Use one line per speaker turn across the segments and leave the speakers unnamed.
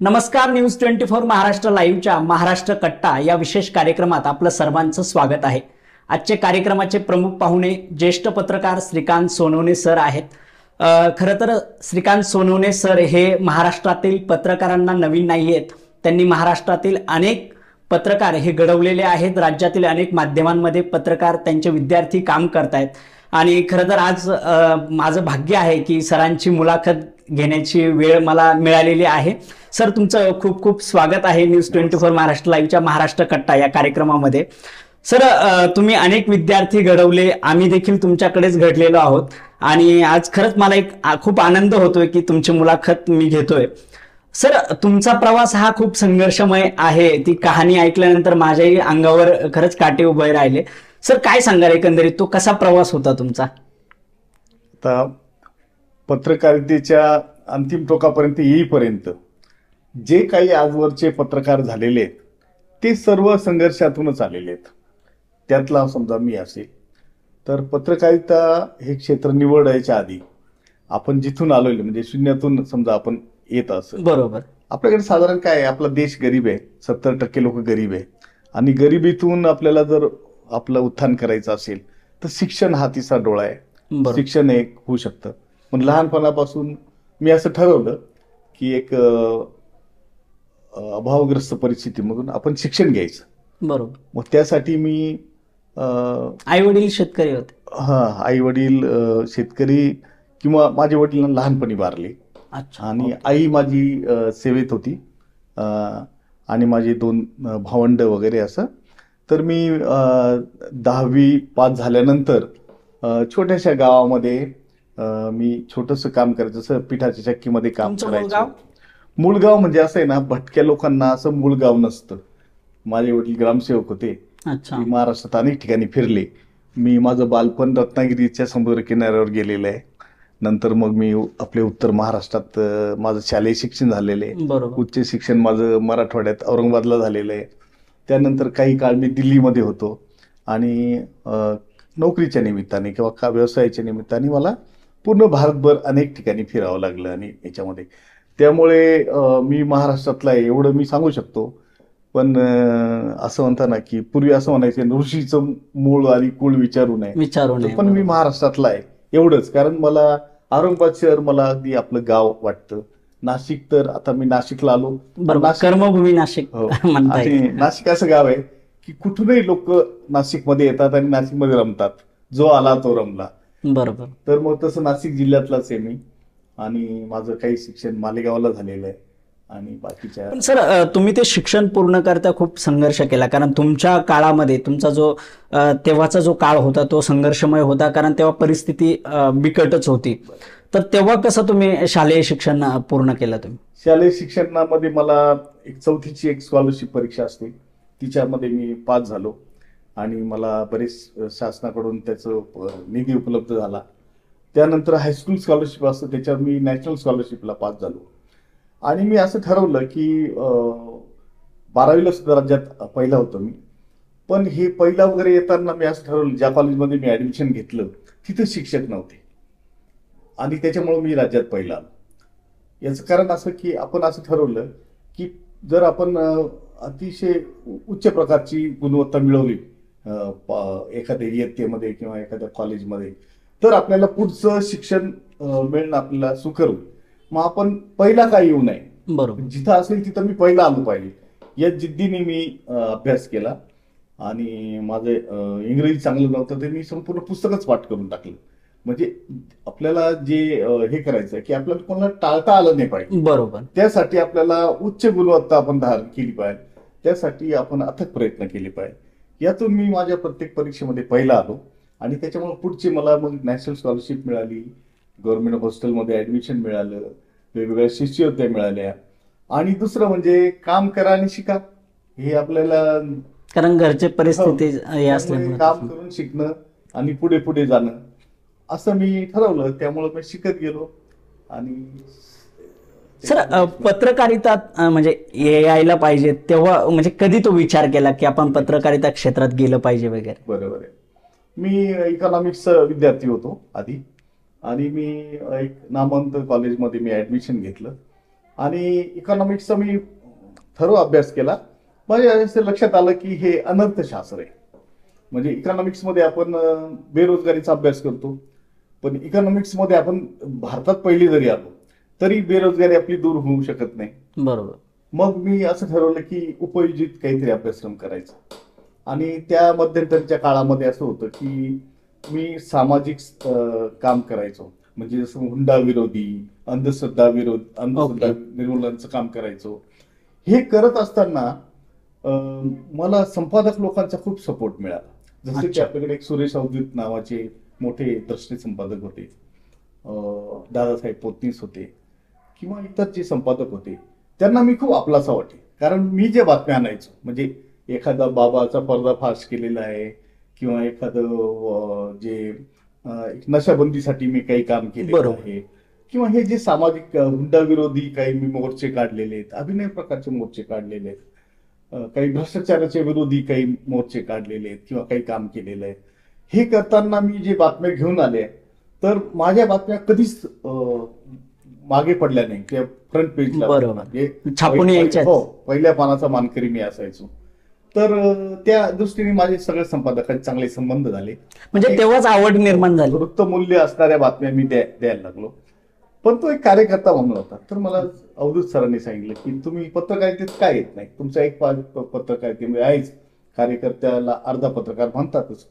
नमस्कार. न्यूज 24 महाराष्ट्र लाईव्हच्या महाराष्ट्र कट्टा या विशेष कार्यक्रमात आपलं सर्वांचं स्वागत आहे. आजचे कार्यक्रमाचे प्रमुख पाहुणे ज्येष्ठ पत्रकार श्रीकांत सोनवणे सर आहेत. खरं तर श्रीकांत सोनवणे सर हे महाराष्ट्रातील पत्रकारांना नवीन नाही आहेत. त्यांनी महाराष्ट्रातील अनेक पत्रकार हे घडवलेले आहेत. राज्यातील अनेक माध्यमांमध्ये पत्रकार त्यांचे विद्यार्थी काम करतायत आणि खरं तर आज माझं भाग्य आहे की सरांची मुलाखत घेण्याची वेळ मला मिळालेली आहे. सर, तुमचं खूप खूप स्वागत आहे न्यूज 24 महाराष्ट्र लाईव्हच्या महाराष्ट्र कट्टा या कार्यक्रमामध्ये. सर, तुम्ही अनेक विद्यार्थी घडवले, आम्ही देखील तुमच्याकडेच घडलेलो आहोत आणि आज खरंच मला एक खूप आनंद होतोय की तुमची मुलाखत मी घेतोय. सर, तुमचा प्रवास हा खूप संघर्षमय आहे. ती कहाणी ऐकल्यानंतर माझ्याही अंगावर खरंच काटे उभे राहिले. सर, काय सांगाल एकंदरीत तो कसा प्रवास होता तुमचा?
आता पत्रकारितेच्या अंतिम टोकापर्यंत येईपर्यंत जे काही आजवरचे पत्रकार झालेले आहेत ते सर्व संघर्षातूनच आलेले आहेत. त्यातला समजा मी असेल तर पत्रकारिता हे क्षेत्र निवडायच्या आधी आपण जिथून आलेलो म्हणजे शून्यातून समजा आपण येत असं.
बरोबर.
आपल्याकडे साधारण काय आहे, आपला देश गरीब आहे, 70% लोक गरीब आहे आणि गरिबीतून आपल्याला जर आपलं उत्थान करायचं असेल तर शिक्षण हा तिसरा डोळा आहे. शिक्षण एक होऊ शकतं. पण लहानपणापासून मी असं ठरवलं की एक अभावग्रस्त परिस्थितीमधून आपण शिक्षण घ्यायचं.
बरोबर.
मग त्यासाठी मी
आई वडील शेतकरी होते.
आई वडील शेतकरी किंवा माझे वडील लहानपणी वारले.
अच्छा.
आणि आई माझी सेवेत होती आणि माझे 2 भावंड वगैरे असं. तर मी 10वी पास झाल्यानंतर छोट्याशा गावामध्ये मी छोटंसं काम करायचं, जसं पिठाच्या चक्कीमध्ये काम करायचं. मूळ गाव म्हणजे असं आहे ना, भटक्या लोकांना असं मूळ गाव नसतं. माझे वडील ग्रामसेवक होते. महाराष्ट्रात अनेक ठिकाणी फिरले. मी माझं बालपण रत्नागिरीच्या समुद्र किनाऱ्यावर गेलेलं आहे. नंतर मग मी आपले उत्तर महाराष्ट्रात माझं शालेय शिक्षण झालेलं आहे. उच्च शिक्षण माझं मराठवाड्यात औरंगाबादला झालेलं आहे. त्यानंतर काही काळ मी दिल्लीमध्ये होतो आणि नोकरीच्या निमित्ताने किंवा व्यवसायाच्या निमित्ताने मला पूर्ण भारतभर अनेक ठिकाणी फिरावं लागलं आणि याच्यामध्ये त्यामुळे मी महाराष्ट्रातला आहे एवढं मी सांगू शकतो. पण असं म्हणता ना की पूर्वी असं म्हणायचं ऋषीचं मूळ आणि कुळ विचारू नये, पण मी महाराष्ट्रातला आहे एवढंच. कारण मला औरंगाबाद शहर मला अगदी आपलं गाव वाटतं. नाशिक तर आता मी नाशिकला आलो,
कर्मभूमी नाशिक.
आणि नाशिक असं गाव आहे की कुठूनही लोक नाशिकमध्ये येतात आणि नाशिकमध्ये रमतात. जो आला तो रमला.
बरोबर.
तर मग तसं नाशिक जिल्ह्यातलाच आहे मी आणि माझं काही शिक्षण मालेगावला झालेलं आहे आणि बाकीच्या.
पण सर, तुम्ही ते शिक्षण पूर्ण करता खूप संघर्ष केला, कारण तुमच्या काळामध्ये तुमचा जो तेव्हाचा जो काळ होता तो संघर्षमय होता, कारण तेव्हा परिस्थिती बिकटच होती. तर तेव्हा कसं तुम्ही शालेय शिक्षण पूर्ण केलं? तुम्ही
शालेय शिक्षणामध्ये मला एक 4थीची एक स्कॉलरशिप परीक्षा असते, तिच्यामध्ये मी पास झालो आणि मला बरेच शासनाकडून त्याचं निधी उपलब्ध झाला. त्यानंतर हायस्कूल स्कॉलरशिप असतं, त्याच्यावर मी नॅशनल स्कॉलरशिपला पास झालो. आणि मी असं ठरवलं की 12वीला सुद्धा राज्यात पहिला होतो मी. पण हे पहिला वगैरे येताना मी असं ठरवलं, ज्या कॉलेजमध्ये मी ऍडमिशन घेतलं तिथं शिक्षक नव्हते आणि त्याच्यामुळे मी राज्यात पहिला आलो. याचं कारण असं की आपण असं ठरवलं की जर आपण अतिशय उच्च प्रकारची गुणवत्ता मिळवली एखाद्या इयत्तेमध्ये किंवा एखाद्या कॉलेजमध्ये तर आपल्याला पुढचं शिक्षण मिळणं आपल्याला सुकर होईल. मग आपण पहिला काय येऊ नये,
बरोबर,
जिथं असेल तिथं मी पहिला आलो पाहिजे या जिद्दीने मी अभ्यास केला. आणि माझं इंग्रजी चांगलं नव्हतं ते मी संपूर्ण पुस्तकच पाठ करून टाकलं. म्हणजे आपल्याला जे हे करायचं की आपल्याला कोणाला टाळता आलं नाही पाहिजे.
बरोबर.
त्यासाठी आपल्याला उच्च गुणवत्ता आपण धारण केली पाहिजे, त्यासाठी आपण अथक प्रयत्न केले पाहिजे. यातून मी माझ्या प्रत्येक परीक्षेमध्ये पहिला आलो आणि त्याच्यामुळे पुढची मला मग नॅशनल स्कॉलरशिप मिळाली, गव्हर्नमेंट हॉस्टेलमध्ये ऍडमिशन मिळालं, वेगवेगळ्या शिष्यवृत्त्या मिळाल्या. आणि दुसरं म्हणजे काम करा आणि शिका, हे आपल्याला
कारण घरचे परिस्थिती
काम करून शिकणं आणि पुढे पुढे जाणं असं मी ठरवलं. त्यामुळे मी शिकत गेलो. आणि
सर, पत्रकारिता म्हणजे यायला पाहिजे तेव्हा म्हणजे कधी तो विचार केला की आपण पत्रकारिता क्षेत्रात गेलं पाहिजे वगैरे?
बरोबर आहे. मी इकॉनॉमिक्स विद्यार्थी होतो आधी आणि मी एक नामवंत कॉलेजमध्ये मी ऍडमिशन घेतलं आणि इकॉनॉमिक्सचा मी थरो अभ्यास केला. माझ्या असं लक्षात आलं की हे अनर्थशास्त्र आहे. म्हणजे इकॉनॉमिक्समध्ये आपण बेरोजगारीचा अभ्यास करतो, पण इकॉनॉमिक्समध्ये आपण भारतात पहिली जरी आलो तरी बेरोजगारी आपली दूर होऊ शकत नाही.
बरोबर.
मग मी असं ठरवलं की उपयोजित काहीतरी अभ्यासक्रम करायचा. आणि त्या मध्यंतरीच्या काळामध्ये असं होतं की मी सामाजिक काम करायचो. म्हणजे जसं हुंडा विरोधी, अंधश्रद्धा निर्मूलनाचं काम करायचो. हे करत असताना मला संपादक लोकांचा खूप सपोर्ट मिळाला. जसे की
अच्छा.
आपल्याकडे एक सुरेश अवधूत नावाचे मोठे दर्शनी संपादक होते, दादासाहेब पोतनीस होते, किंवा इतर जे संपादक होते त्यांना मी खूप आपलासा वाटे. कारण मी जे बातम्या आणायचो, म्हणजे एखादा बाबाचा पर्दाफाश केलेला आहे किंवा एखादं जे एक नशाबंदीसाठी मी काही काम केलेलं
बरोबर.
आहे, किंवा हे जे सामाजिक हुंडा विरोधी काही मी मोर्चे काढलेले आहेत, अभिनय प्रकारचे मोर्चे काढलेले आहेत, काही भ्रष्टाचाराच्या विरोधी काही मोर्चे काढलेले आहेत किंवा काही काम केलेलं आहे, हे करताना मी जे बातम्या घेऊन आले तर माझ्या बातम्या कधीच मागे पडल्या नाही. त्या फ्रंट पेजला
बरोबर.
म्हणजे
छापून यायच्यात.
हो, पहिल्या पानाचा मानकरी मी असायचो. तर त्या दृष्टीने माझे सगळे संपादकांचे चांगले संबंध झाले.
म्हणजे तेव्हाच आवड निर्माण झाली.
वृत्तमूल्य असणाऱ्या बातम्या मी द्यायला लागलो. पण तो एक कार्यकर्ता म्हणून होता. तर मला अवधूत सरांनी सांगितलं की तुम्ही पत्रकारितेत काय येत नाही, तुमचा एक पत्रकारितेमध्ये आहेच, कार्यकर्त्याला अर्धा पत्रकार म्हणतातच,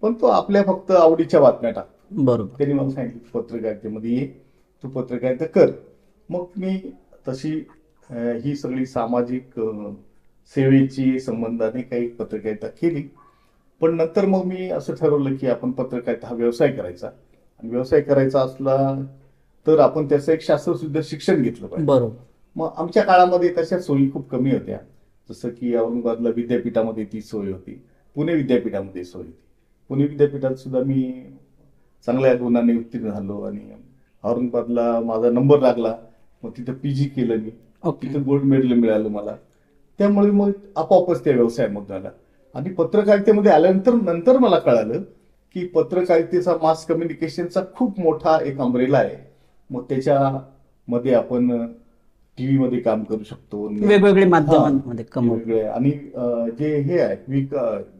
पण तो आपल्या फक्त आवडीच्या बातम्या टाकतो.
बरोबर.
त्यांनी मला सांगितलं पत्रकारितेमध्ये ये, तू पत्रकारिता कर. मग मी तशी ही सगळी सामाजिक सेवेची संबंधाने काही पत्रकारिता केली. पण नंतर मग मी असं ठरवलं की आपण पत्रकारिता हा व्यवसाय करायचा, आणि व्यवसाय करायचा असला तर आपण त्याचं एक शास्त्रशुद्ध शिक्षण घेतलं पाहिजे.
बरोबर.
मग आमच्या काळामध्ये तशा सोयी खूप कमी होत्या. जसं की औरंगाबादला विद्यापीठामध्ये ती सोय होती, पुणे विद्यापीठामध्ये सोय होती. पुणे विद्यापीठात सुद्धा मी चांगल्या गुणाने उत्तीर्ण झालो आणि औरंगाबादला माझा नंबर लागला. मग तिथं पीजी केलं मी, तिथं गोल्ड मेडल मिळालं मला. त्यामुळे मग आपोआपच त्या व्यवसायामध्ये आला. आणि पत्रकारितेमध्ये आल्यानंतर मला कळालं की पत्रकारितेचा मास कम्युनिकेशनचा खूप मोठा एक अम्ब्रेला आहे. मग त्याच्यामध्ये आपण टीव्ही मध्ये काम करू शकतो,
वेगवेगळे माध्यमांमध्ये
वेगवेगळे, आणि जे हे आहे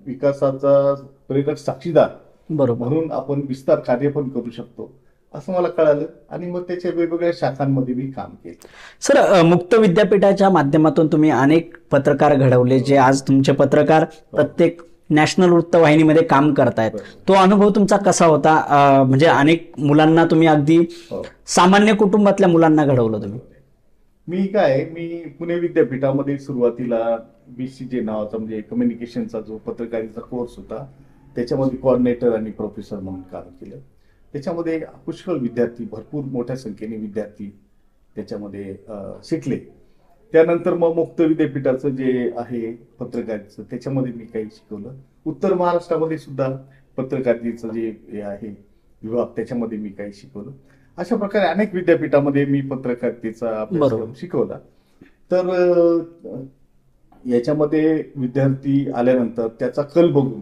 विकासाचा प्रेरक साक्षीदार
बरोबर
म्हणून आपण विस्तार कार्य पण करू शकतो, असं मला कळालं. आणि मग त्याच्या वेगवेगळ्या शाखांमध्ये मी काम केलं.
सर, मुक्त विद्यापीठाच्या माध्यमातून तुम्ही अनेक पत्रकार घडवले, जे आज तुमचे पत्रकार प्रत्येक नॅशनल वृत्तवाहिनीमध्ये काम करतायत. तो अनुभव तुमचा कसा होता? म्हणजे अनेक मुलांना तुम्ही अगदी सामान्य कुटुंबातल्या मुलांना घडवलं तुम्ही.
मी पुणे विद्यापीठामध्ये सुरुवातीला BCJ नावाचा म्हणजे कम्युनिकेशनचा जो पत्रकारितेचा कोर्स होता त्याच्यामध्ये कोऑर्डिनेटर आणि प्रोफेसर म्हणून काम केलं. त्याच्यामध्ये पुष्कळ विद्यार्थी, भरपूर मोठ्या संख्येने विद्यार्थी त्याच्यामध्ये शिकले. त्यानंतर मग मुक्त विद्यापीठाचं जे आहे पत्रकारितेचं त्याच्यामध्ये मी काही शिकवलं. उत्तर महाराष्ट्रामध्ये सुद्धा पत्रकारितेचं जे हे आहे विभाग त्याच्यामध्ये मी काही शिकवलं. अशा प्रकारे अनेक विद्यापीठामध्ये मी पत्रकारितेचा अभ्यासक्रम शिकवला. तर याच्यामध्ये विद्यार्थी आल्यानंतर त्याचा कल बघून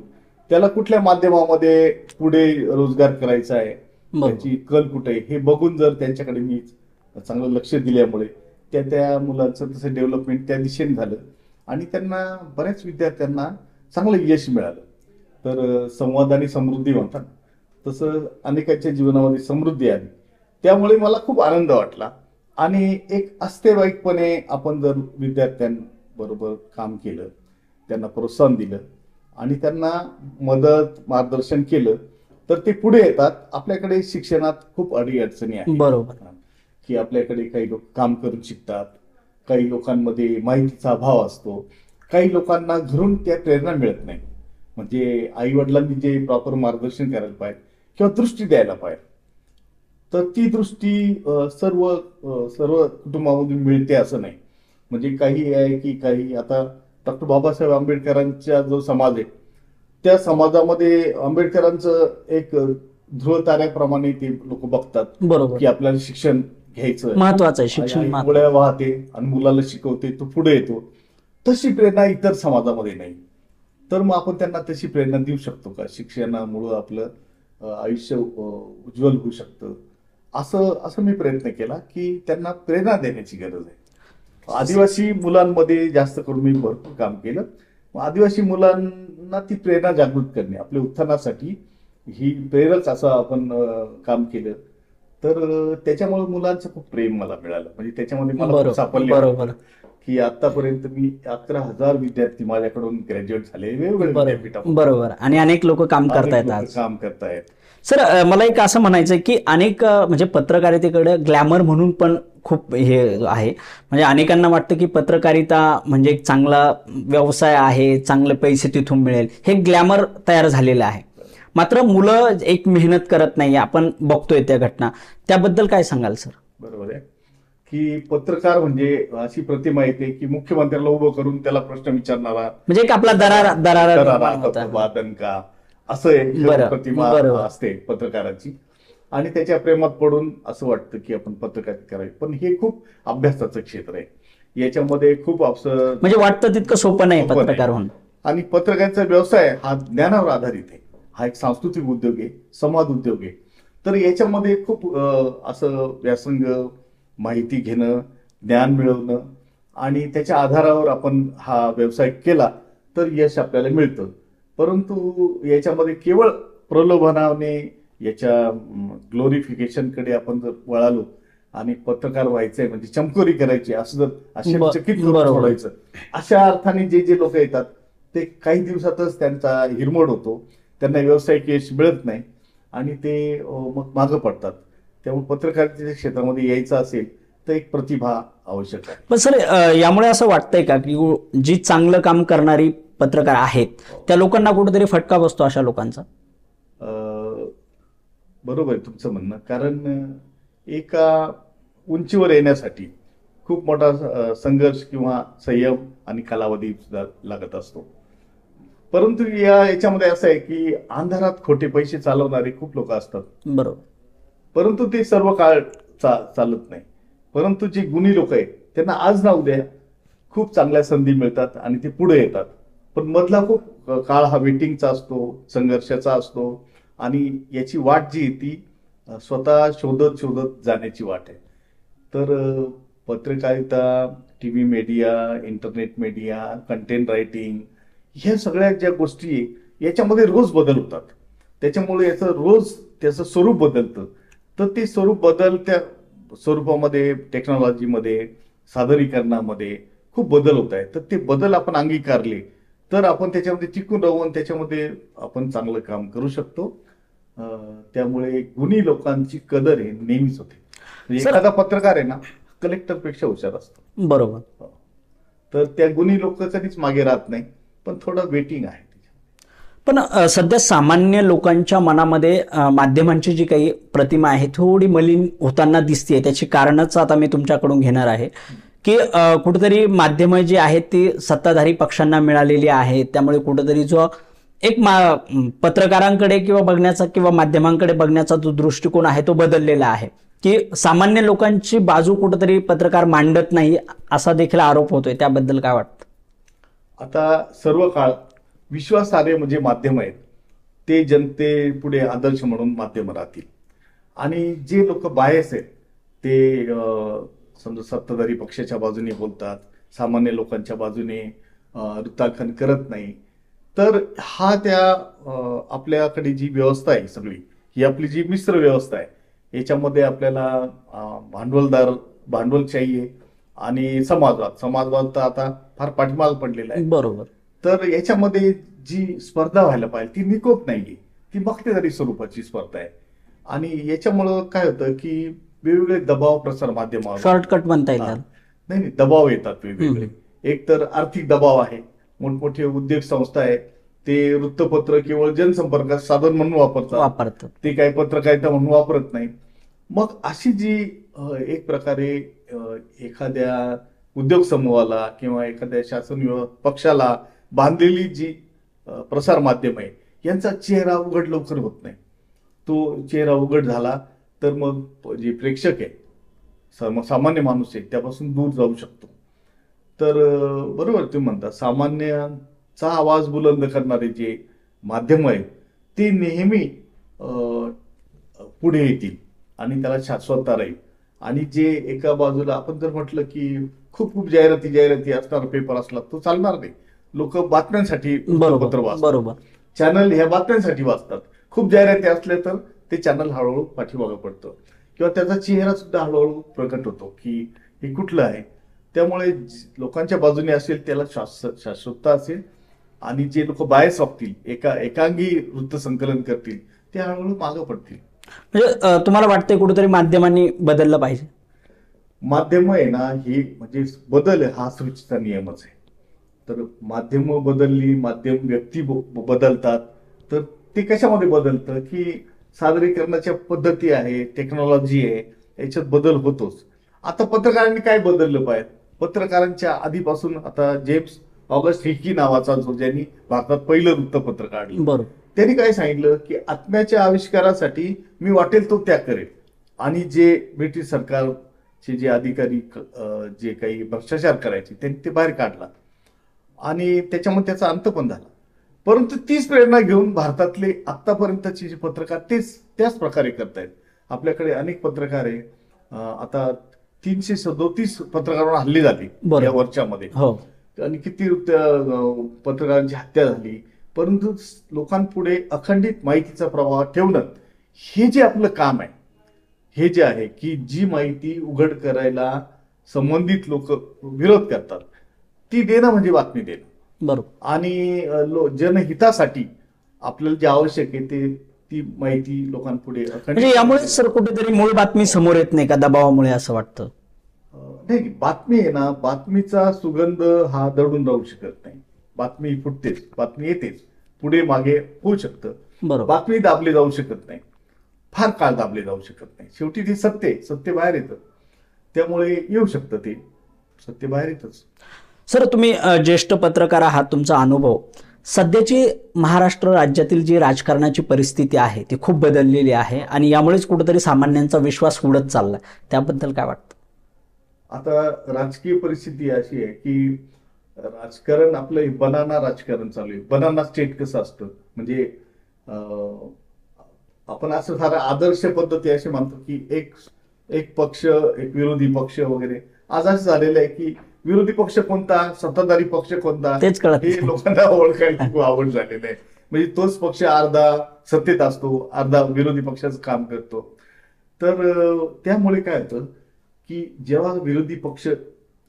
त्याला कुठल्या माध्यमामध्ये पुढे रोजगार करायचा आहे, त्याची कल कुठे हे बघून जर त्यांच्याकडे मी चांगलं लक्ष दिल्यामुळे त्या मुलांचं तसं डेव्हलपमेंट त्या दिशेने झालं आणि त्यांना बऱ्याच विद्यार्थ्यांना चांगलं यश मिळालं. तर संवाद आणि समृद्धी म्हणतात तसं अनेकांच्या जीवनामध्ये समृद्धी आली. त्यामुळे मला खूप आनंद वाटला. आणि एक अस्तेवाईकपणे आपण जर विद्यार्थ्यांबरोबर काम केलं, त्यांना प्रोत्साहन दिलं आणि त्यांना मदत मार्गदर्शन केलं तर ते पुढे येतात. आपल्याकडे शिक्षणात खूप अडीअडचणी आहेत.
बरोबर
की आपल्याकडे काही लोक काम करून शिकतात, काही लोकांमध्ये माहितीचा अभाव असतो, काही लोकांना घरून त्या प्रेरणा मिळत नाही. म्हणजे आई वडिलांनी जे प्रॉपर मार्गदर्शन करायला पाहिजे किंवा दृष्टी द्यायला पाहिजे, तर ती दृष्टी सर्व कुटुंबामधून मिळते असं नाही. म्हणजे काही आहे की काही, आता डॉक्टर बाबासाहेब आंबेडकरांचा जो समाज आहे त्या समाजामध्ये आंबेडकरांचं एक ध्रुव ताऱ्याप्रमाणे ते लोक बघतात.
बरोबर
की आपल्याला शिक्षण घ्यायचं
महत्वाचं आहे. शिक्षण
गोळ्या वाहते आणि मुलाला शिकवते, तो पुढे येतो. तशी प्रेरणा इतर समाजामध्ये नाही. तर मग आपण त्यांना तशी प्रेरणा देऊ शकतो का? शिक्षणामुळं आपलं आयुष्य उज्ज्वल होऊ शकतं, असं मी प्रयत्न केला की त्यांना प्रेरणा देण्याची गरज आहे. आदिवासी मुलांमध्ये जास्त करून मी भरपूर काम केलं. आदिवासी मुलांना ती प्रेरणा जागृत करणे, आपल्या उत्थानासाठी ही प्रेरक असं आपण काम केलं. तर त्याच्यामुळे मुलांचं खूप प्रेम मला मिळालं. म्हणजे त्याच्यामध्ये मला खूप साफल्य
बरोबर
की आतापर्यंत मी 11,000 विद्यार्थी माझ्याकडून ग्रॅज्युएट झाले वेगवेगळ्या विद्यापीठात.
बरोबर. आणि अनेक लोक काम करतायत आज.
काम करतायत.
सर, मला एक असं म्हणायचं की अनेक म्हणजे पत्रकारितेकडे ग्लॅमर म्हणून पण खूप हे आहे. म्हणजे अनेकांना वाटतं की पत्रकारिता म्हणजे एक चांगला व्यवसाय आहे, चांगले पैसे तिथून मिळेल, हे ग्लॅमर तयार झालेलं आहे. मात्र मुलं एक मेहनत करत नाही, आपण बघतोय त्या घटना. त्याबद्दल काय सांगाल सर?
बरोबर आहे की पत्रकार म्हणजे अशी प्रतिमा येते की मुख्यमंत्र्याला उभं करून त्याला प्रश्न विचारणारा,
म्हणजे एक आपला दरारा
वादन का, असं एक प्रतिमा असते पत्रकाराची. आणि त्याच्या प्रेमात पडून असं वाटतं की आपण पत्रकारिता करावी. पण हे खूप अभ्यासाचं क्षेत्र आहे. याच्यामध्ये खूप
म्हणजे वाटतं तितकं सोपं नाही पत्रकार होणं.
आणि पत्रकारिता व्यवसाय हा ज्ञानावर आधारित आहे. हा एक सांस्कृतिक उद्योग आहे, समाज उद्योग आहे. तर याच्यामध्ये खूप असं व्यासंग, माहिती घेणं, ज्ञान मिळवणं आणि त्याच्या आधारावर आपण हा व्यवसाय केला तर यश आपल्याला मिळतं. परंतु याच्यामध्ये केवळ प्रलोभनाने, याच्या ग्लोरिफिकेशनकडे आपण जर वळालो आणि पत्रकार व्हायचंय म्हणजे चमकोरी करायची असं जर आश्चर्यचकित सोडायचं, अशा अर्थाने जे लोक येतात ते काही दिवसातच त्यांचा हिरमोड होतो, त्यांना व्यावसायिक यश मिळत नाही आणि ते मग मागं पडतात. त्यामुळे पत्रकारितेच्या क्षेत्रामध्ये यायचं असेल तर एक प्रतिभा आवश्यक आहे.
पण सर, यामुळे असं वाटतंय का की जी चांगलं काम करणारी पत्रकार आहेत त्या लोकांना कुठेतरी फटका बसतो अशा लोकांचा?
बरोबर आहे तुमचं म्हणणं. कारण एका उंचीवर येण्यासाठी खूप मोठा संघर्ष किंवा संयम आणि कालावधी सुद्धा लागत असतो. परंतु याच्यामध्ये असं आहे की अंधारात खोटे पैसे चालवणारे खूप लोक असतात.
बरोबर.
परंतु ते सर्व काळ चालत नाही. परंतु जे गुणी लोक आहेत त्यांना आज ना उद्या खूप चांगल्या संधी मिळतात आणि ते पुढे येतात. पण मधला खूप काळ हा वेटिंगचा असतो, संघर्षाचा असतो आणि याची वाट जी आहे ती स्वतः शोधत शोधत जाण्याची वाट आहे. तर पत्रकारिता, TV media, internet media, content writing, ह्या सगळ्या ज्या गोष्टी आहे याच्यामध्ये रोज बदल होतात. त्याच्यामुळे याचं रोज त्याचं स्वरूप बदलतं. तर ते स्वरूप बदलत्या स्वरूपामध्ये, टेक्नॉलॉजीमध्ये, सादरीकरणामध्ये खूप बदल होत आहे. तर ते बदल आपण अंगीकारले तर आपण त्याच्यामध्ये टिकून राहून त्याच्यामध्ये आपण चांगलं काम करू शकतो. त्यामुळे गुणी लोकांची कदर आहे नेहमीच होते. म्हणजे एखादा पत्रकार आहे ना कलेक्टर पेक्षा हुशार असतो.
बरोबर.
तर त्या गुणी लोक कधीच मागे राहत नाही, पण थोडं वेटिंग आहे.
पण सध्या सामान्य लोकांच्या मनामध्ये माध्यमांची जी काही प्रतिमा आहे थोडी मलिन होताना दिसते. त्याची कारणच आता मी तुमच्याकडून घेणार आहे की कुठेतरी माध्यमं जी आहेत ती सत्ताधारी पक्षांना मिळालेली आहेत. त्यामुळे कुठेतरी जो एक पत्रकारांकडे किंवा माध्यमांकडे बघण्याचा जो दृष्टिकोन आहे तो बदललेला आहे की सामान्य लोकांची बाजू कुठेतरी पत्रकार मांडत नाही असा देखील आरोप होतोय. त्याबद्दल काय वाटतं?
आता सर्व काळ विश्वासार्ह म्हणजे माध्यम आहेत ते जनते पुढे आदर्श म्हणून माध्यम राहतील. आणि जे लोक बायस आहेत ते समजा सत्ताधारी पक्षाच्या बाजूने बोलतात, सामान्य लोकांच्या बाजूने वृत्तांकन करत नाही. तर हा त्या आपल्याकडे जी व्यवस्था आहे सगळी ही आपली जी मिश्र व्यवस्था आहे याच्यामध्ये आपल्याला भांडवलशाही आहे आणि समाजवाद तर आता फार पाठीमाग पडलेला आहे.
बरोबर.
तर याच्यामध्ये जी स्पर्धा व्हायला पाहिजे ती निकोप नाहीये, ती मक्तेदारी स्वरूपाची स्पर्धा आहे. आणि याच्यामुळं काय होतं की वेगवेगळे दबाव प्रसार माध्यमावर,
शॉर्टकट म्हणता येईल,
नाही दबाव येतात वेगवेगळे. एक तर आर्थिक दबाव आहे, मोठमोठे उद्योग संस्था आहेत ते वृत्तपत्र केवळ जनसंपर्क साधन म्हणून वापरतात, ते काही पत्रकारिता म्हणून वापरत नाही. मग अशी जी एक प्रकारे एखाद्या उद्योग समूहाला किंवा एखाद्या शासन पक्षाला बांधलेली जी प्रसार माध्यम आहे यांचा चेहरा उघड लवकर होत नाही. तो चेहरा उघड झाला तर मग जे प्रेक्षक आहे, सामान्य माणूस आहे, त्यापासून दूर जाऊ शकतो. तर बरोबर तुम्ही म्हणता, सामान्यांचा आवाज बुलंद करणारे जे माध्यम आहेत ते नेहमी पुढे येतील आणि त्याला शाश्वतता राहील. आणि जे एका बाजूला आपण जर म्हटलं की खूप खूप जाहिराती असणारा पेपर असला तो चालणार नाही. लोक बातम्यांसाठी वृत्तपत्र वाचतात,
बरोबर.
चॅनल ह्या बातम्यांसाठी वाचतात. खूप जाहिराती असल्या तर ते चॅनल हळूहळू पाठीमागं पडतं किंवा त्याचा चेहरा सुद्धा हळूहळू प्रकट होतो की हे कुठलं आहे. त्यामुळे लोकांच्या बाजूने असेल त्याला शाश्वतता असेल आणि जे लोक बायस वागतील, एकांगी वृत्त संकलन करतील ते हळूहळू मागं पडतील.
म्हणजे तुम्हाला वाटतंय कुठेतरी माध्यमांनी बदललं पाहिजे?
माध्यम आहे ना, ही म्हणजे बदल हा सृष्टीचा नियमच आहे. तर माध्यम बदलली, माध्यम व्यक्ती बदलतात, तर ते कशामध्ये बदलतं की सादरीकरणाच्या पद्धती आहे, टेक्नॉलॉजी आहे, याच्यात बदल होतोच. आता पत्रकारांनी काय बदललं पाहिजे? पत्रकारांच्या आधीपासून आता जेम्स ऑगस्ट हिकी नावाचा जो ज्यांनी भारतात पहिलं वृत्तपत्र काढलं,
बरोबर.
त्यांनी काय सांगितलं की आत्म्याच्या आविष्कारासाठी मी वाटेल तो त्याग करेल. आणि जे ब्रिटिश सरकारचे जे अधिकारी जे काही भ्रष्टाचार करायचे त्यांनी ते बाहेर काढला आणि त्याच्यामध्ये त्याचा अंत पण झाला. परंतु तीच प्रेरणा घेऊन भारतातले आतापर्यंतचे जे पत्रकार त्याच प्रकारे करतायत. आपल्याकडे अनेक पत्रकार आहे. आता 337 पत्रकारांवर हल्ले झाले या वर्षामध्ये,
हो.
आणि किती पत्रकारांची हत्या झाली. परंतु लोकांपुढे अखंडित माहितीचा प्रवाह ठेवणं हे जे आपलं काम आहे, हे जे आहे की जी माहिती उघड करायला संबंधित लोक विरोध करतात ती देणं म्हणजे बातमी देणं.
बरोबर.
आणि जनहितासाठी आपल्याला जे आवश्यक आहे ते ती माहिती लोकांपुढे
म्हणजे यामुळे सर कुठेतरी मूळ बातमी समोर येत नाही का दबावामुळे, असं वाटतं?
नाही, बातमी आहे ना, बातमीचा सुगंध हा दडून राहू शकत नाही. बातमी फुटतेच, बातमी येतेच, पुढे मागे होऊ शकतं.
बरोबर.
बातमी दाबली जाऊ शकत नाही, फार काळ दाबले जाऊ शकत नाही. शेवटी ती सत्य बाहेर येतं, त्यामुळे येऊ शकतं, ते सत्य बाहेर येतच.
सर, तुम्ही ज्येष्ठ पत्रकार आहात, तुमचा अनुभव, सध्याची महाराष्ट्र राज्यातील जी राजकारणाची परिस्थिती आहे ती खूप बदललेली आहे आणि यामुळेच कुठेतरी सामान्यांचा विश्वास उडत चालला, त्याबद्दल काय वाटतं?
आता राजकीय परिस्थिती अशी आहे की राजकारण आपलं बनाना राजकारण चालू आहे. बनाना स्टेट कसं असतं, म्हणजे आपण असं सारा आदर्श पद्धती असे मानतो की एक पक्ष, एक विरोधी पक्ष वगैरे. आज असं झालेलं आहे की विरोधी पक्ष कोणता, सत्ताधारी पक्ष कोणता,
तेच कळत
हे लोकांना ओळखायला खूप आवड झालेलं आहे. म्हणजे तोच पक्ष अर्धा सत्तेत असतो, अर्धा विरोधी पक्षाचं काम करतो. तर त्यामुळे काय होतं की जेव्हा विरोधी पक्ष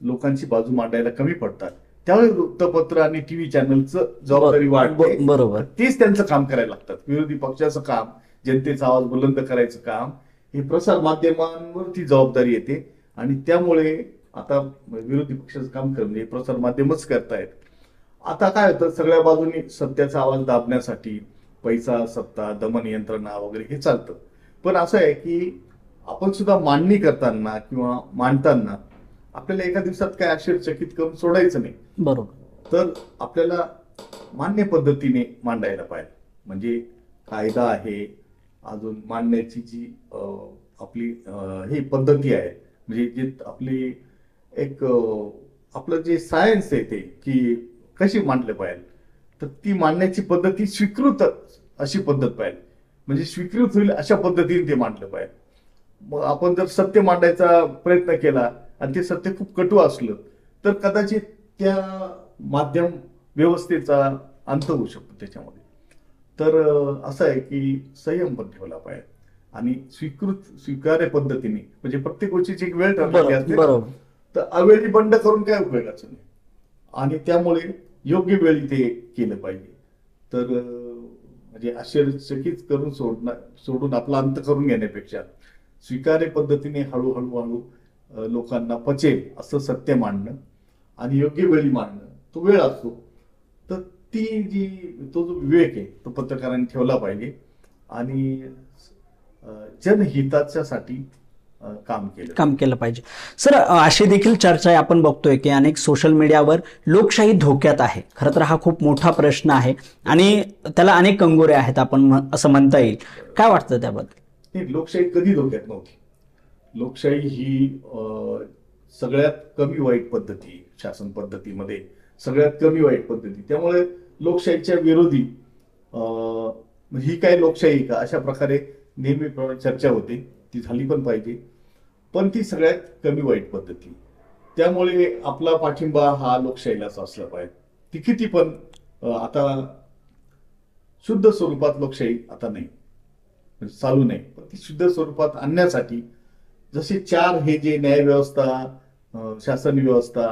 लोकांची बाजू मांडायला कमी पडतात त्यावेळी वृत्तपत्र आणि टीव्ही चॅनलचं जबाबदारी वाढते.
बरोबर.
तेच त्यांचं काम करायला लागतात. विरोधी पक्षाचं काम, जनतेचा आवाज बुलंद करायचं काम, हे प्रसार माध्यमांवरती जबाबदारी येते. आणि त्यामुळे आता विरोधी पक्षाचं काम करणं हे प्रसार माध्यमच करतायत. आता काय होतं, सगळ्या बाजूनी सत्याचा आवाज दाबण्यासाठी पैसा, सत्ता, दमन यंत्रणा वगैरे हे चालतं. पण असं आहे की आपण सुद्धा मांडणी करताना किंवा मांडताना आपल्याला एका दिवसात काय आश्चर्यचकित करून सोडायचं नाही.
बरोबर.
तर आपल्याला मान्य पद्धतीने मांडायला पाहिजे. म्हणजे कायदा आहे, अजून मांडण्याची जी आपली ही पद्धती आहे, म्हणजे जी आपली एक आपलं जे सायन्स आहे ते की कशी मांडलं पाहिजे, तर ती मांडण्याची पद्धती स्वीकृत अशी पद्धत पाहिजे. म्हणजे स्वीकृत होईल अशा पद्धतीने ते मांडलं पाहिजे. मग आपण जर सत्य मांडायचा प्रयत्न केला आणि ते सत्य खूप कटू असलं तर कदाचित त्या माध्यम व्यवस्थेचा अंत होऊ शकतो त्याच्यामध्ये. तर असं आहे की संयम पण ठेवला पाहिजे आणि स्वीकार्य पद्धतीने, म्हणजे प्रत्येक गोष्टीची एक वेळ ठरलेली असते. तर अवेळी बंड करून काय उपयोगाचं नाही. आणि त्यामुळे योग्य वेळी ते केलं पाहिजे. तर म्हणजे आश्चर्यचकित करून सोडून आपला अंत करून घेण्यापेक्षा स्वीकार्य पद्धतीने हळूहळू लोकांना पचेल असं सत्य मांडणं आणि योग्य वेळी मांडणं, तो वेळ असतो. तर तो जो विवेक आहे तो पत्रकारांनी ठेवला पाहिजे आणि जनहिताच्यासाठी काम केलं पाहिजे.
सर, अशी देखील चर्चा आहे, आपण बघतोय की अनेक सोशल मीडियावर लोकशाही धोक्यात आहे. खरं तर हा खूप मोठा प्रश्न आहे आणि त्याला अनेक कंगोरे आहेत, आपण असं म्हणता येईल. काय वाटतं त्याबद्दल?
लोकशाही कधी धोक्यात नव्हती. लोकशाही ही सगळ्यात कमी वाईट पद्धती, शासन पद्धतीमध्ये सगळ्यात कमी वाईट पद्धती. त्यामुळे लोकशाहीच्या विरोधी ही काय लोकशाही का अशा प्रकारे नेहमी चर्चा होते. ती झाली पण पाहिजे, पण ती सगळ्यात कमी वाईट पद्धती. त्यामुळे आपला पाठिंबा हा लोकशाहीलाच असला पाहिजे. ती किती पण आता शुद्ध स्वरूपात लोकशाही आता नाही, म्हणजे चालू नाही, पण ती शुद्ध स्वरूपात आणण्यासाठी जसे चार हे जे न्यायव्यवस्था, शासन व्यवस्था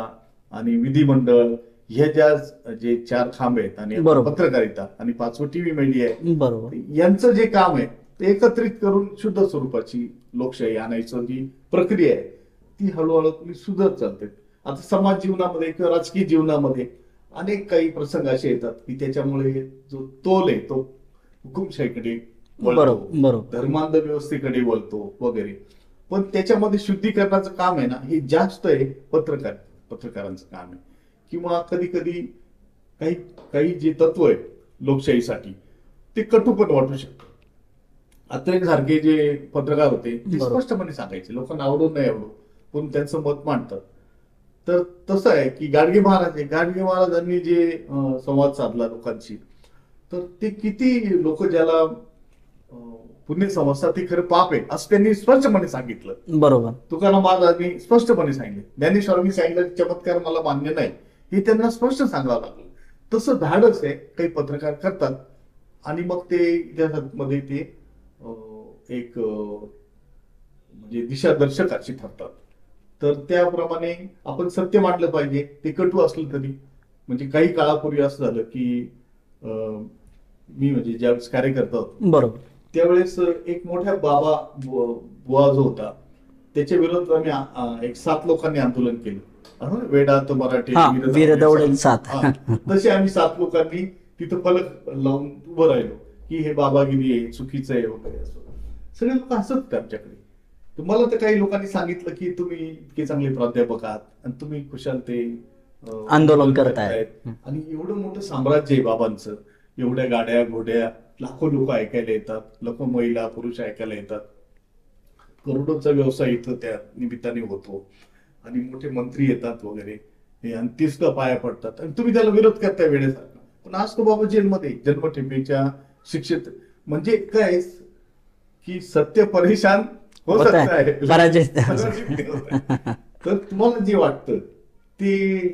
आणि विधिमंडळ, ह्या जे चार खांब आहेत, आणि
बरोबर.
पत्रकारिता आणि पाचवं टीव्ही मीडिया आहे,
बरोबर.
यांचं जे काम आहे ते एकत्रित करून शुद्ध स्वरूपाची लोकशाही आणायचं जी प्रक्रिया आहे ती हळूहळू तुम्ही सुधरत चालते. आता समाज जीवनामध्ये किंवा राजकीय जीवनामध्ये अनेक काही प्रसंग असे येतात की त्याच्यामुळे जो तोल आहे तो हुकुमशाहीकडे वळतो,
बरोबर.
धर्मांध व्यवस्थेकडे वळतो वगैरे. पण त्याच्यामध्ये शुद्धीकरणाचं काम आहे ना, हे जास्त आहे पत्रकारांचं काम आहे. किंवा कधी कधी काही काही जे तत्व आहे लोकशाहीसाठी ते कटू पण वाटू शकतं. अत्रेक सारखे जे पत्रकार होते ते स्पष्टपणे सांगायचे, लोकांना आवडून नाही आवडू पण त्यांचं मत मांडतात. तर तसं आहे की गाडगे महाराजांनी जे संवाद साधला लोकांशी, तर ते किती लोक ज्याला पुण्य समजतात ते खरं पाप आहे असं त्यांनी स्पष्टपणे सांगितलं.
बरोबर.
तुकाराम महाराजांनी स्पष्टपणे सांगितलं, ज्ञानेश्वरांनी सांगितलं चमत्कार मला मान्य नाही, हे त्यांना स्पष्ट सांगावं लागलं. तसं धाडस आहे काही पत्रकार करतात आणि मग ते इतिहासामध्ये ते एक म्हणजे दिशादर्शक अशी ठरतात. तर त्याप्रमाणे आपण सत्य मांडलं पाहिजे, ते कटू असलं तरी. म्हणजे काही काळापूर्वी असं झालं की मी म्हणजे ज्यावेळेस कार्यकर्ता होतो
बरोबर
त्यावेळेस एक मोठ्या बुवा जो होता त्याच्या विरोधात आम्ही एक 7 लोकांनी आंदोलन केलं. वेदांत मराठी
वीर दौडेल 7.
तसे आम्ही 7 लोकांनी तिथं फलक लावून उभं राहिलो की हे बाबागिरी आहे, चुकीचं आहे वगैरे. असं सगळे लोक हसत होते आमच्याकडे. तर मला तर काही लोकांनी सांगितलं की तुम्ही इतके चांगले प्राध्यापक आहात आणि तुम्ही कुशाल ते
आंदोलन करतायत,
आणि एवढं मोठं साम्राज्य आहे बाबांचं, एवढ्या गाड्या घोड्या, लाखो लोक ऐकायला येतात, लाखो महिला पुरुष ऐकायला येतात, करोडोचा व्यवसाय इथं त्या निमित्ताने होतो आणि मोठे मंत्री येतात वगैरे, हे आणि ते सुद्धा पाया पडतात आणि तुम्ही त्याला विरोध करताय वेळेसारखा. पण आज तो बाबा जेलमध्ये जन्मठेपेच्या शिक्षेत. म्हणजे काय की सत्य परेशान हो सकता है,
पराजित.
तर तुम्हाला जे वाटतं ते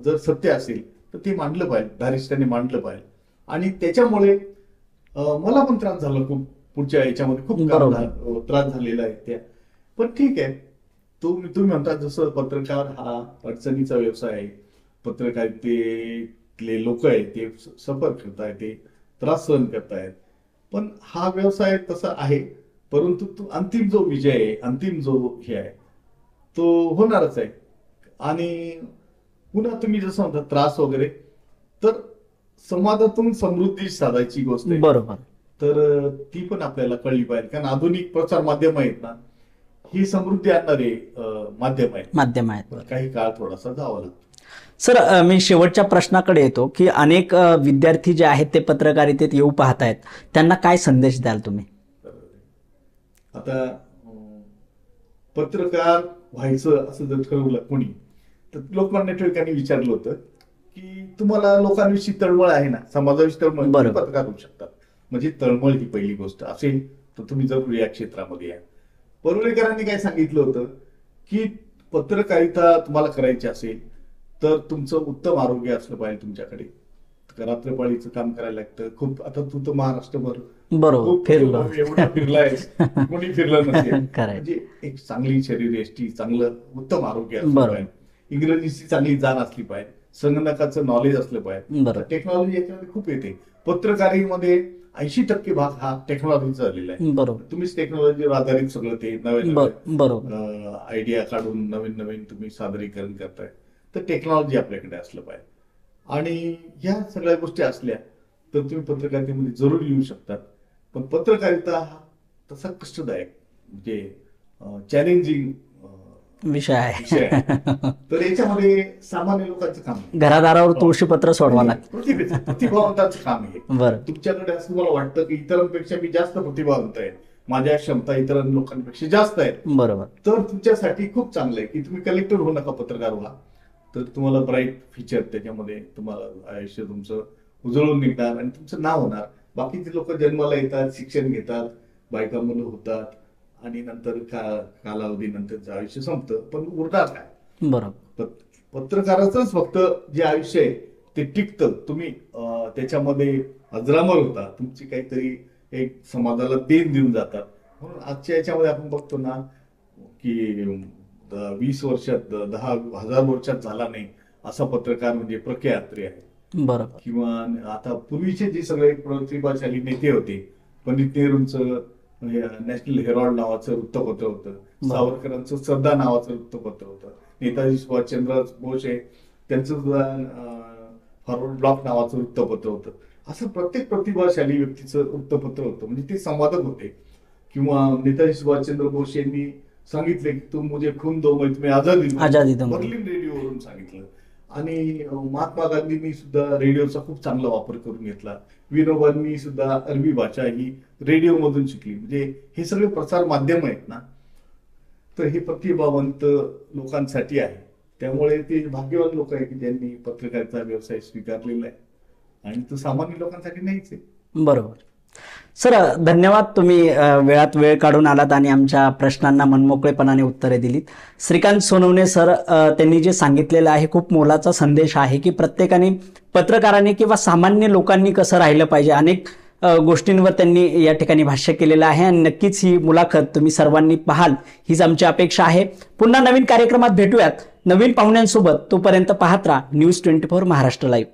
जर सत्य असेल तर ते मांडलं पाहिजे, धारिष्ट्याने मांडलं पाहिजे. आणि त्याच्यामुळे मला पण त्रास झाला खूप, पुढच्या याच्यामध्ये खूप त्रास झालेला आहे त्या. पण ठीक आहे, तुम्ही म्हणता जसं पत्रकार हा अडचणीचा व्यवसाय आहे, पत्रकारितेतले लोक आहेत ते सफर करतायत, ते त्रास सहन करतायत, पण हा व्यवसाय तसा आहे. परंतु तो अंतिम जो विजय आहे, अंतिम जो हे आहे तो होणारच आहे. आणि पुन्हा तुम्ही जसं म्हणता त्रास वगैरे, तर समाजातून समृद्धी साधायची गोष्ट आहे.
बरोबर.
तर ती पण आपल्याला कळली पाहिजे, कारण आधुनिक प्रचार माध्यम आहेत ना, ही समृद्धी आणणारे माध्यम आहेत. काही काळ थोडासा जावा लागतो.
सर, मी शेवटच्या प्रश्नाकडे येतो की अनेक विद्यार्थी जे आहेत ते पत्रकारितेत येऊ पाहतायत, त्यांना काय संदेश द्याल तुम्ही?
आता पत्रकार व्हायचं असं जर ठरवलं कोणी, तर लोकमान्य टिळकांनी विचारलं होतं की तुम्हाला लोकांविषयी तळमळ आहे ना, समाजाविषयी तळमळ, तुम्ही पत्रकार होऊ शकतात. म्हणजे तळमळ ही पहिली गोष्ट असेल तर तुम्ही जरूर या क्षेत्रामध्ये या. परुळेकरांनी काय सांगितलं होतं की पत्रकारिता तुम्हाला करायची असेल तर तुमचं उत्तम आरोग्य असलं पाहिजे तुमच्याकडे. रात्रपाळीचं काम करायला लागतं खूप. आता तू तर महाराष्ट्रभर एवढा फिरलाय, कोणी फिरलं नसेल. म्हणजे एक चांगली शरीरयष्टी, चांगलं उत्तम आरोग्य असलं पाहिजे, इंग्रजीची चांगली जाण असली पाहिजे, संगणकाचं नॉलेज असलं पाहिजे. टेक्नॉलॉजी याच्यामध्ये खूप येते. पत्रकारितेमध्ये 80% भाग हा टेक्नॉलॉजीचा झालेला आहे. तुम्हीच टेक्नॉलॉजीवर आधारित सगळं ते नवीन आयडिया काढून नवीन नवीन तुम्ही सादरीकरण करताय. तर टेक्नॉलॉजी आपल्याकडे असलं पाहिजे. आणि ह्या सगळ्या गोष्टी असल्या तर तुम्ही पत्रकारितेमध्ये जरूर येऊ शकतात. पण पत्रकारिता हा तसा कष्टदायक, म्हणजे चॅलेंजिंग
विषय आहे.
तर याच्यामध्ये सामान्य लोकांचं काम,
घरादारावर तुळशीपत्र सोडवा लागतं,
प्रतिभावंतांचं काम आहे. तुमच्याकडे असं मला वाटतं की इतरांपेक्षा मी जास्त प्रतिभावंत आहे, माझ्या क्षमता इतर लोकांपेक्षा जास्त आहेत.
बरोबर.
तर तुमच्यासाठी खूप चांगलं आहे की तुम्ही कलेक्टर होऊ नका, पत्रकार व्हा. तर तुम्हाला ब्राईट फ्युचर, त्याच्यामध्ये तुम्हाला आयुष्य तुमचं उजळून निघणार आणि तुमचं नाव होणार. बाकीचे लोक जन्माला येतात, शिक्षण घेतात, बायका मुलं होतात आणि नंतर कालावधीनंतरचं आयुष्य संपतं, पण उरणार काय?
बरोबर.
पत्रकाराचंच फक्त जे आयुष्य आहे ते टिकतं. तुम्ही त्याच्यामध्ये अजरामर होता, तुमची काहीतरी एक समाजाला देऊन जातात. म्हणून आजच्या याच्यामध्ये आपण बघतो ना की 20 वर्षात 10,000 वर्षात झाला नाही असा पत्रकार म्हणजे प्रख्या यात्री आहे.
बरोबर.
किंवा आता पूर्वीचे जे सगळे प्रतिभाशाली नेते होते, पंडित नेहरूंचं नॅशनल हेरॉल्ड नावाचं वृत्तपत्र होतं, सावरकरांचं सरदार नावाचं वृत्तपत्र होतं, नेताजी सुभाषचंद्र बोस आहे त्यांचं सुद्धा फॉरवर्ड ब्लॉक नावाचं वृत्तपत्र होतं. असं प्रत्येक प्रतिभाशाली व्यक्तीचं वृत्तपत्र होतं. म्हणजे ते संवादक होते. किंवा नेताजी सुभाषचंद्र बोस यांनी सांगितले की तुम मुझे खून दो मैं तुम्हें आजादी दूं, बर्लिन रेडिओवरून सांगितलं. आणि महात्मा गांधींनी सुद्धा रेडिओचा खूप चांगला वापर करून घेतला. विनोबांनी सुद्धा अरबी भाषा ही रेडिओ मधून शिकली. म्हणजे हे सगळे प्रसार माध्यम आहेत ना, तर हे प्रतिभावंत लोकांसाठी आहे. त्यामुळे ते भाग्यवान लोक आहे की ज्यांनी पत्रकारिता व्यवसाय स्वीकारलेला आहे, आणि तो सामान्य लोकांसाठी नाहीच आहे.
बरोबर. सर, धन्यवाद. तुम्ही वेळात वेळ काढून आलात आणि आमच्या प्रश्नांना मनमोकळेपणाने उत्तरे दिलीत. श्रीकांत सोनवणे सर, त्यांनी जे सांगितलेलं आहे खूप मोलाचा संदेश आहे की प्रत्येकाने, पत्रकारांनी किंवा सामान्य लोकांनी कसं राहिलं पाहिजे. अनेक गोष्टींवर त्यांनी या ठिकाणी भाष्य केलेलं आहे आणि नक्कीच ही मुलाखत तुम्ही सर्वांनी पाहाल हीच आमची अपेक्षा आहे. पुन्हा नवीन कार्यक्रमात भेटूयात नवीन पाहुण्यांसोबत. तोपर्यंत पाहत राहा News 24 महाराष्ट्र लाईव्ह.